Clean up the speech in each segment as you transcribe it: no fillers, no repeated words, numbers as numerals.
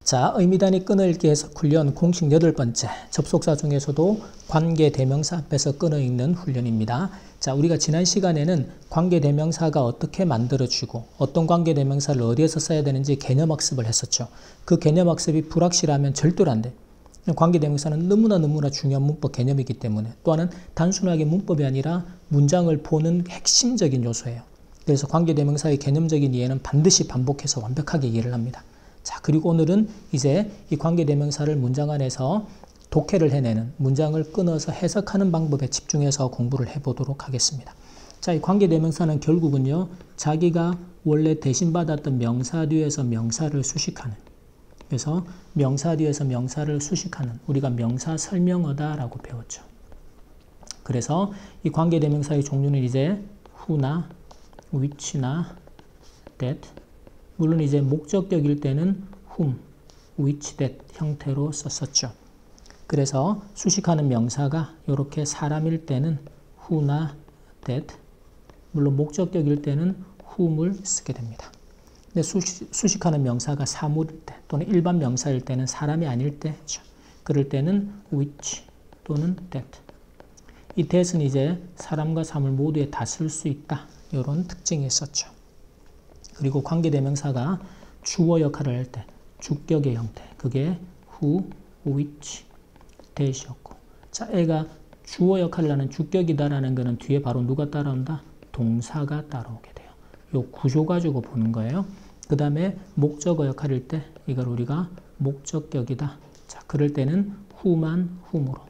자, 의미단위 끊어읽기 해석 훈련 공식 8번째. 접속사 중에서도 관계대명사 앞에서 끊어읽는 훈련입니다. 자, 우리가 지난 시간에는 관계대명사가 어떻게 만들어지고 어떤 관계대명사를 어디에서 써야 되는지 개념학습을 했었죠. 그 개념학습이 불확실하면 절대로 안 돼. 관계대명사는 너무나 중요한 문법 개념이기 때문에, 또 하나는 단순하게 문법이 아니라 문장을 보는 핵심적인 요소예요. 그래서 관계대명사의 개념적인 이해는 반드시 반복해서 완벽하게 이해를 합니다. 자, 그리고 오늘은 이제 이 관계대명사를 문장 안에서 독해를 해내는, 문장을 끊어서 해석하는 방법에 집중해서 공부를 해보도록 하겠습니다. 자, 이 관계대명사는 결국은요, 자기가 원래 대신 받았던 명사 뒤에서 명사를 수식하는, 그래서 명사 뒤에서 명사를 수식하는, 우리가 명사 설명어다라고 배웠죠. 그래서 이 관계대명사의 종류는 이제 who나 which나 that, 물론 이제 목적격일 때는 whom, which, that 형태로 썼었죠. 그래서 수식하는 명사가 이렇게 사람일 때는 who나 that, 물론 목적격일 때는 whom을 쓰게 됩니다. 근데 수식하는 명사가 사물일 때 또는 일반 명사일 때는 사람이 아닐 때, 그럴 때는 which 또는 that. 이 that은 이제 사람과 사물 모두에 다 쓸 수 있다, 이런 특징이 있었죠. 그리고 관계대명사가 주어 역할을 할 때 주격의 형태, 그게 who, which, that이었고, 자, 애가 주어 역할을 하는 주격이다라는 거는 뒤에 바로 누가 따라온다? 동사가 따라오게 돼요. 요 구조 가지고 보는 거예요. 그 다음에 목적어 역할일 때 이걸 우리가 목적격이다. 자, 그럴 때는 who만 whom으로,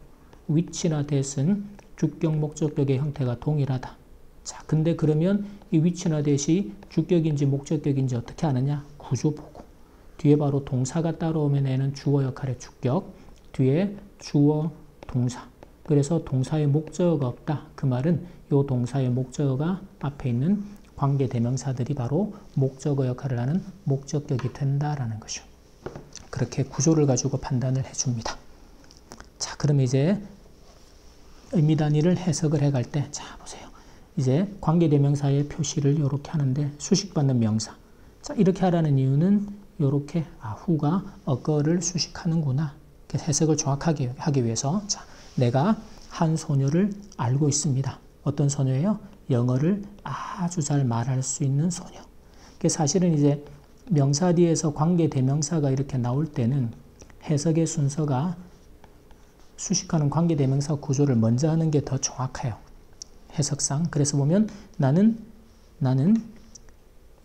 which나 that은 주격 목적격의 형태가 동일하다. 자, 근데 그러면 이 which나 that이 주격인지 목적격인지 어떻게 아느냐? 구조 보고. 뒤에 바로 동사가 따라오면 얘는 주어 역할의 주격, 뒤에 주어, 동사. 그래서 동사의 목적어가 없다. 그 말은 이 동사의 목적어가 앞에 있는 관계대명사들이 바로 목적어 역할을 하는 목적격이 된다라는 것이죠. 그렇게 구조를 가지고 판단을 해줍니다. 자, 그럼 이제 의미단위를 해석을 해갈 때, 자, 보세요. 이제 관계대명사의 표시를 이렇게 하는데, 수식받는 명사. 자, 이렇게 하라는 이유는 이렇게, who가 occur를 수식하는구나. 해석을 정확하게 하기 위해서, 자, 내가 한 소녀를 알고 있습니다. 어떤 소녀예요? 영어를 아주 잘 말할 수 있는 소녀. 사실은 이제 명사 뒤에서 관계대명사가 이렇게 나올 때는 해석의 순서가 수식하는 관계대명사 구조를 먼저 하는 게 더 정확해요. 해석상. 그래서 보면 나는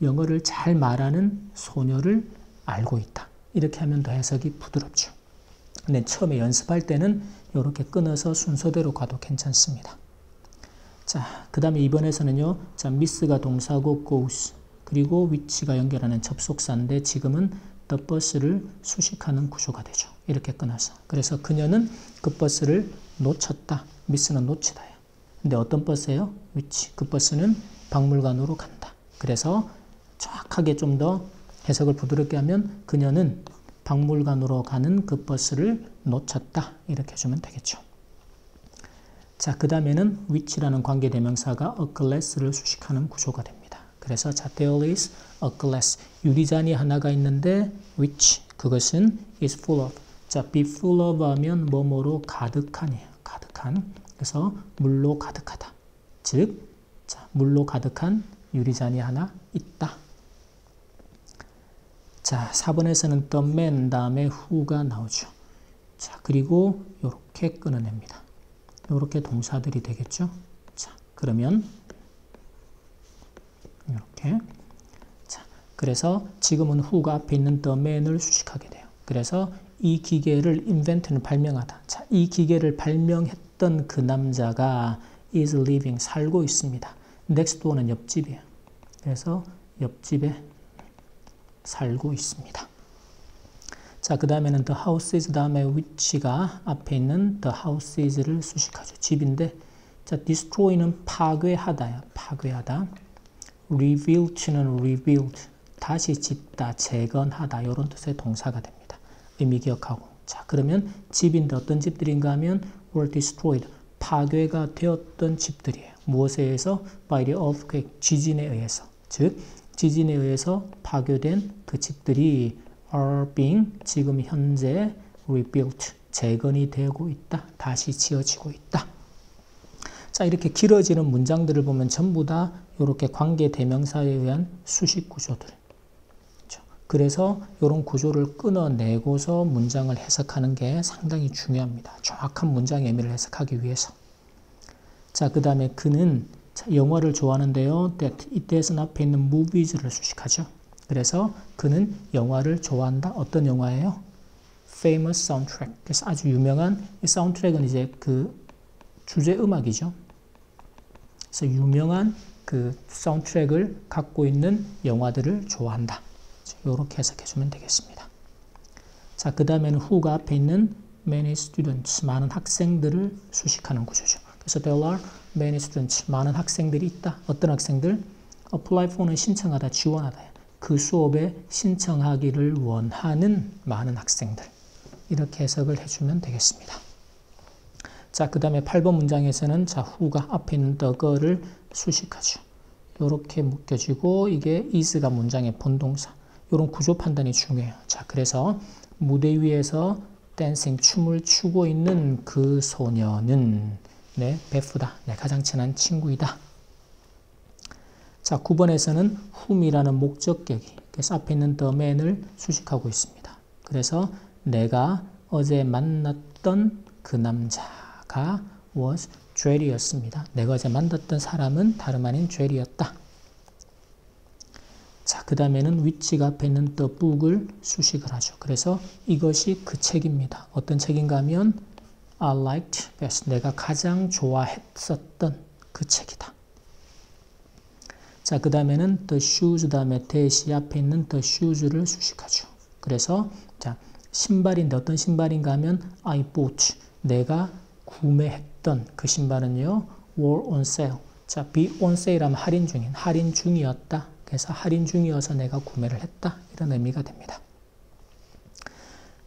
영어를 잘 말하는 소녀를 알고 있다. 이렇게 하면 더 해석이 부드럽죠. 근데 처음에 연습할 때는 이렇게 끊어서 순서대로 가도 괜찮습니다. 자, 그 다음에 이번에서는요, 자, miss가 동사고 goes, 그리고 which가 연결하는 접속사인데 지금은 the bus를 수식하는 구조가 되죠. 이렇게 끊어서. 그래서 그녀는 그 버스를 놓쳤다. miss는 놓치다. 근데 어떤 버스예요? which. 그 버스는 박물관으로 간다. 그래서 정확하게 좀 더 해석을 부드럽게 하면 그녀는 박물관으로 가는 그 버스를 놓쳤다. 이렇게 해주면 되겠죠. 자, 그 다음에는 which라는 관계대명사가 a glass를 수식하는 구조가 됩니다. 그래서 자, there is a glass. 유리잔이 하나가 있는데 which, 그것은 is full of. 자, be full of 하면 뭐뭐로 가득한이에요. 가득한. 그래서 물로 가득하다. 즉, 자, 물로 가득한 유리잔이 하나 있다. 자, 4번에서는 the man 다음에 who가 나오죠. 자, 그리고 이렇게 끊어냅니다. 이렇게 동사들이 되겠죠. 자, 그러면 이렇게. 자, 그래서 지금은 who가 앞에 있는 the man을 수식하게 돼요. 그래서 이 기계를 invent는 발명하다. 자, 이 기계를 발명했던 그 남자가 is living, 살고 있습니다. next door는 옆집이에요. 그래서 옆집에 살고 있습니다. 자, 그 다음에는 the houses 다음에 which가 앞에 있는 the houses를 수식하죠. 집인데, 자, destroy는 파괴하다야. 파괴하다. rebuild는 rebuild, 다시 짓다, 재건하다, 이런 뜻의 동사가 됩니다. 의미 기억하고. 자, 그러면 집인데 어떤 집들인가 하면 were destroyed, 파괴가 되었던 집들이에요. 무엇에 의해서? by the earthquake, 지진에 의해서. 즉, 지진에 의해서 파괴된 그 집들이 are being 지금 현재 rebuilt 재건이 되고 있다. 다시 지어지고 있다. 자, 이렇게 길어지는 문장들을 보면 전부 다 이렇게 관계 대명사에 의한 수식 구조들. 그렇죠? 그래서 이런 구조를 끊어내고서 문장을 해석하는 게 상당히 중요합니다. 정확한 문장의 의미를 해석하기 위해서. 자, 그 다음에 그는 영화를 좋아하는데요. that 이때에서는 앞에 있는 movies를 수식하죠. 그래서 그는 영화를 좋아한다. 어떤 영화예요? famous soundtrack. 그래서 아주 유명한 이 사운드트랙은 이제 그 주제 음악이죠. 그래서 유명한 그 사운드트랙을 갖고 있는 영화들을 좋아한다. 이렇게 해석해 주면 되겠습니다. 자, 그 다음에는 who가 앞에 있는 many students, 많은 학생들을 수식하는 구조죠. 그래서 there are many students, 많은 학생들이 있다. 어떤 학생들? apply for는 신청하다, 지원하다. 그 수업에 신청하기를 원하는 많은 학생들. 이렇게 해석을 해주면 되겠습니다. 자, 그 다음에 8번 문장에서는 자, who가 앞에 있는 the를 수식하죠. 이렇게 묶여지고 이게 is가 문장의 본동사. 이런 구조 판단이 중요해요. 자, 그래서 무대 위에서 댄싱, 춤을 추고 있는 그 소녀는 내 베프다. 내 가장 친한 친구이다. 자, 9번에서는 whom이라는 목적격이 그래서 앞에 있는 the man을 수식하고 있습니다. 그래서 내가 어제 만났던 그 남자가 was Jerry였습니다. 내가 어제 만났던 사람은 다름 아닌 Jerry였다. 자, 그 다음에는 which가 앞에 있는 the book을 수식을 하죠. 그래서 이것이 그 책입니다. 어떤 책인가 하면 I liked best. 내가 가장 좋아했었던 그 책이다. 자, 그 다음에는 the shoes 다음에 that이 앞에 있는 the shoes를 수식하죠. 그래서 자, 신발인데 어떤 신발인가 하면 I bought. 내가 구매했던 그 신발은요. were on sale. 자, be on sale 하면 할인 중인, 할인 중이었다. 그래서 할인 중이어서 내가 구매를 했다. 이런 의미가 됩니다.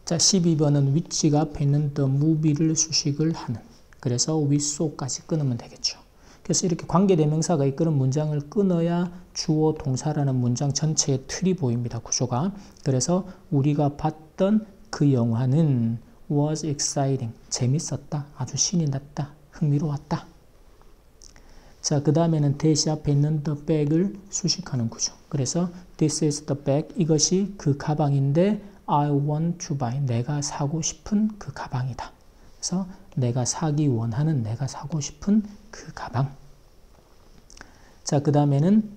자, 12번은 which가 앞에 있는 the movie를 수식을 하는. 그래서 we saw까지 끊으면 되겠죠. 그래서 이렇게 관계대명사가 이끄는 문장을 끊어야 주어 동사라는 문장 전체의 틀이 보입니다. 구조가. 그래서 우리가 봤던 그 영화는 was exciting. 재밌었다. 아주 신이 났다. 흥미로웠다. 자, 그 다음에는 that이 앞에 있는 the bag을 수식하는 구조. 그래서 this is the bag. 이것이 그 가방인데 I want to buy. 내가 사고 싶은 그 가방이다. 그래서 내가 사기 원하는 내가 사고 싶은 그 가방. 자, 그 다음에는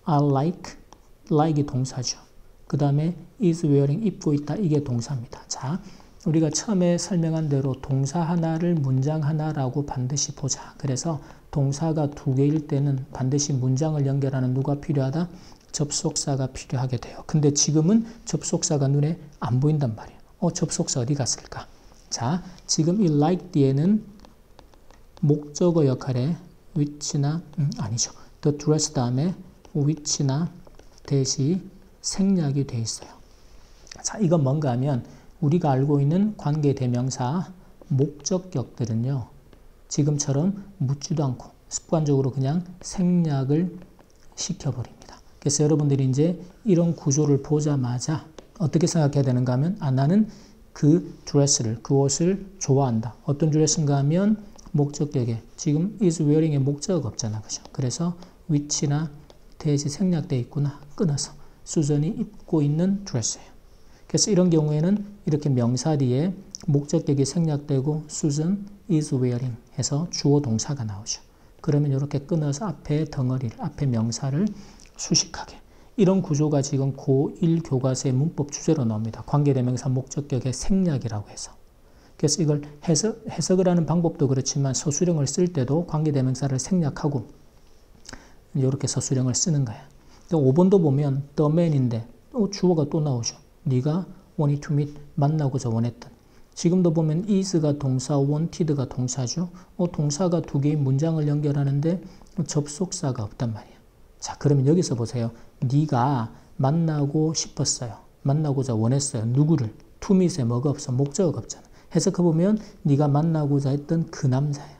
I like이 동사죠. 그 다음에 is wearing, 입고 있다. 이게 동사입니다. 자, 우리가 처음에 설명한 대로 동사 하나를 문장 하나라고 반드시 보자. 그래서 동사가 두 개일 때는 반드시 문장을 연결하는 누가 필요하다? 접속사가 필요하게 돼요. 근데 지금은 접속사가 눈에 안 보인단 말이에요. 접속사 어디 갔을까? 자, 지금 이 like 뒤에는 목적어 역할에 which나 아니죠. the dress 다음에 which나 that이 생략이 돼 있어요. 자, 이건 뭔가 하면 우리가 알고 있는 관계대명사 목적격들은요. 지금처럼 묻지도 않고 습관적으로 그냥 생략을 시켜버립니다. 그래서 여러분들이 이제 이런 구조를 보자마자 어떻게 생각해야 되는가 하면 나는 그 드레스를, 그 옷을 좋아한다. 어떤 드레스인가 하면 목적격에 지금 is wearing에 목적어가 없잖아. 그죠? 그래서 which나 that이 생략되어 있구나. 끊어서 수전이 입고 있는 드레스예요. 그래서 이런 경우에는 이렇게 명사 뒤에 목적격이 생략되고 수전 is wearing 해서 주어 동사가 나오죠. 그러면 이렇게 끊어서 앞에 덩어리를, 앞에 명사를 수식하게. 이런 구조가 지금 고1 교과서의 문법 주제로 나옵니다. 관계대명사 목적격의 생략이라고 해서. 그래서 이걸 해석을 하는 방법도 그렇지만 서술형을 쓸 때도 관계대명사를 생략하고 이렇게 서술형을 쓰는 거야. 5번도 보면 the man인데 주어가 또 나오죠. 네가 wanted to meet, 만나고자 원했던. 지금도 보면 is가 동사, wanted가 동사죠. 동사가 두 개의 문장을 연결하는데 접속사가 없단 말이에요. 자, 그러면 여기서 보세요. 네가 만나고 싶었어요. 만나고자 원했어요. 누구를? to meet에 뭐가 없어? 목적어가 없잖아. 해석해보면 네가 만나고자 했던 그 남자예요.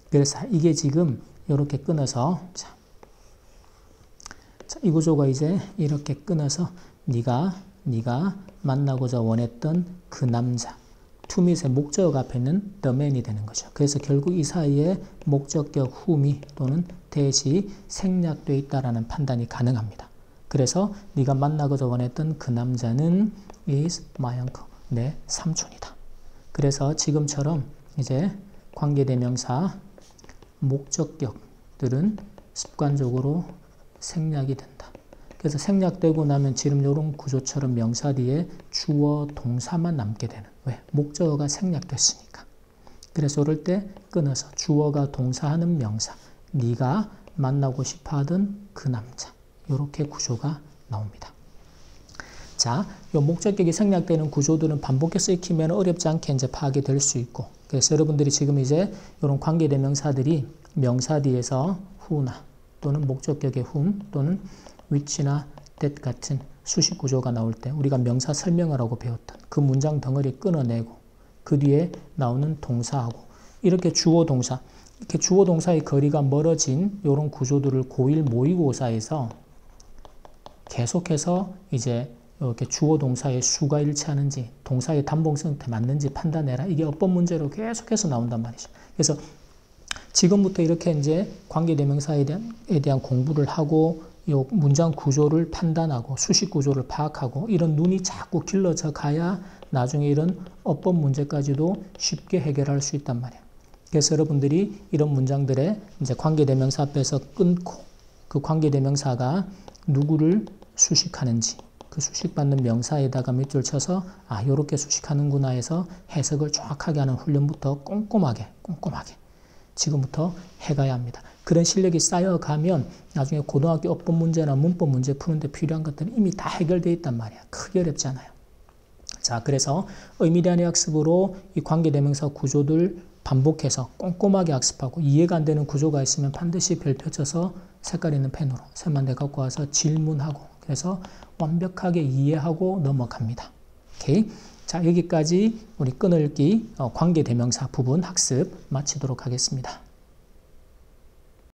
그래서 이게 지금 이렇게 끊어서 자, 이 구조가 이제 이렇게 끊어서 네가 네가 만나고자 원했던 그 남자. to meet의 목적 앞에 있는 the man이 되는 거죠. 그래서 결국 이 사이에 목적격 whom이 또는 that이 생략되어 있다라는 판단이 가능합니다. 그래서 네가 만나고자 원했던 그 남자는 is my uncle. 내 삼촌이다. 그래서 지금처럼 이제 관계대명사 목적격들은 습관적으로 생략이 된다. 그래서 생략되고 나면 지금 이런 구조처럼 명사 뒤에 주어 동사만 남게 되는. 왜? 목적어가 생략됐으니까. 그래서 그럴 때 끊어서 주어가 동사하는 명사. 네가 만나고 싶어하던 그 남자. 이렇게 구조가 나옵니다. 자, 이 목적격이 생략되는 구조들은 반복해서 익히면 어렵지 않게 이제 파악이 될 수 있고, 그래서 여러분들이 지금 이제 이런 관계대명사들이 명사 뒤에서 who나 또는 목적격의 whom 또는 which나 that 같은 수식 구조가 나올 때 우리가 명사 설명을 하고 배웠던 그 문장 덩어리 끊어내고 그 뒤에 나오는 동사하고 이렇게 주어 동사, 이렇게 주어 동사의 거리가 멀어진 이런 구조들을 고1 모의고사에서 계속해서 이제 이렇게 주어 동사의 수가 일치하는지 동사의 단봉성태 맞는지 판단해라. 이게 어법 문제로 계속해서 나온단 말이죠. 그래서 지금부터 이렇게 이제 관계대명사에 대한 공부를 하고 이 문장 구조를 판단하고 수식 구조를 파악하고 이런 눈이 자꾸 길러져 가야 나중에 이런 어법 문제까지도 쉽게 해결할 수 있단 말이에요. 그래서 여러분들이 이런 문장들의 이제 관계대명사 앞에서 끊고 그 관계대명사가 누구를 수식하는지 그 수식받는 명사에다가 밑줄 쳐서 아, 요렇게 수식하는구나 해서 해석을 정확하게 하는 훈련부터 꼼꼼하게 지금부터 해가야 합니다. 그런 실력이 쌓여가면 나중에 고등학교 어법 문제나 문법 문제 푸는데 필요한 것들은 이미 다 해결되어 있단 말이야. 크게 어렵지 않아요. 자, 그래서 의미대한의 학습으로 이 관계대명사 구조들 반복해서 꼼꼼하게 학습하고 이해가 안 되는 구조가 있으면 반드시 별표 쳐서 색깔 있는 펜으로 쌤한테 갖고 와서 질문하고 그래서 완벽하게 이해하고 넘어갑니다. 오케이. 자, 여기까지 우리 끊어읽기 관계대명사 부분 학습 마치도록 하겠습니다.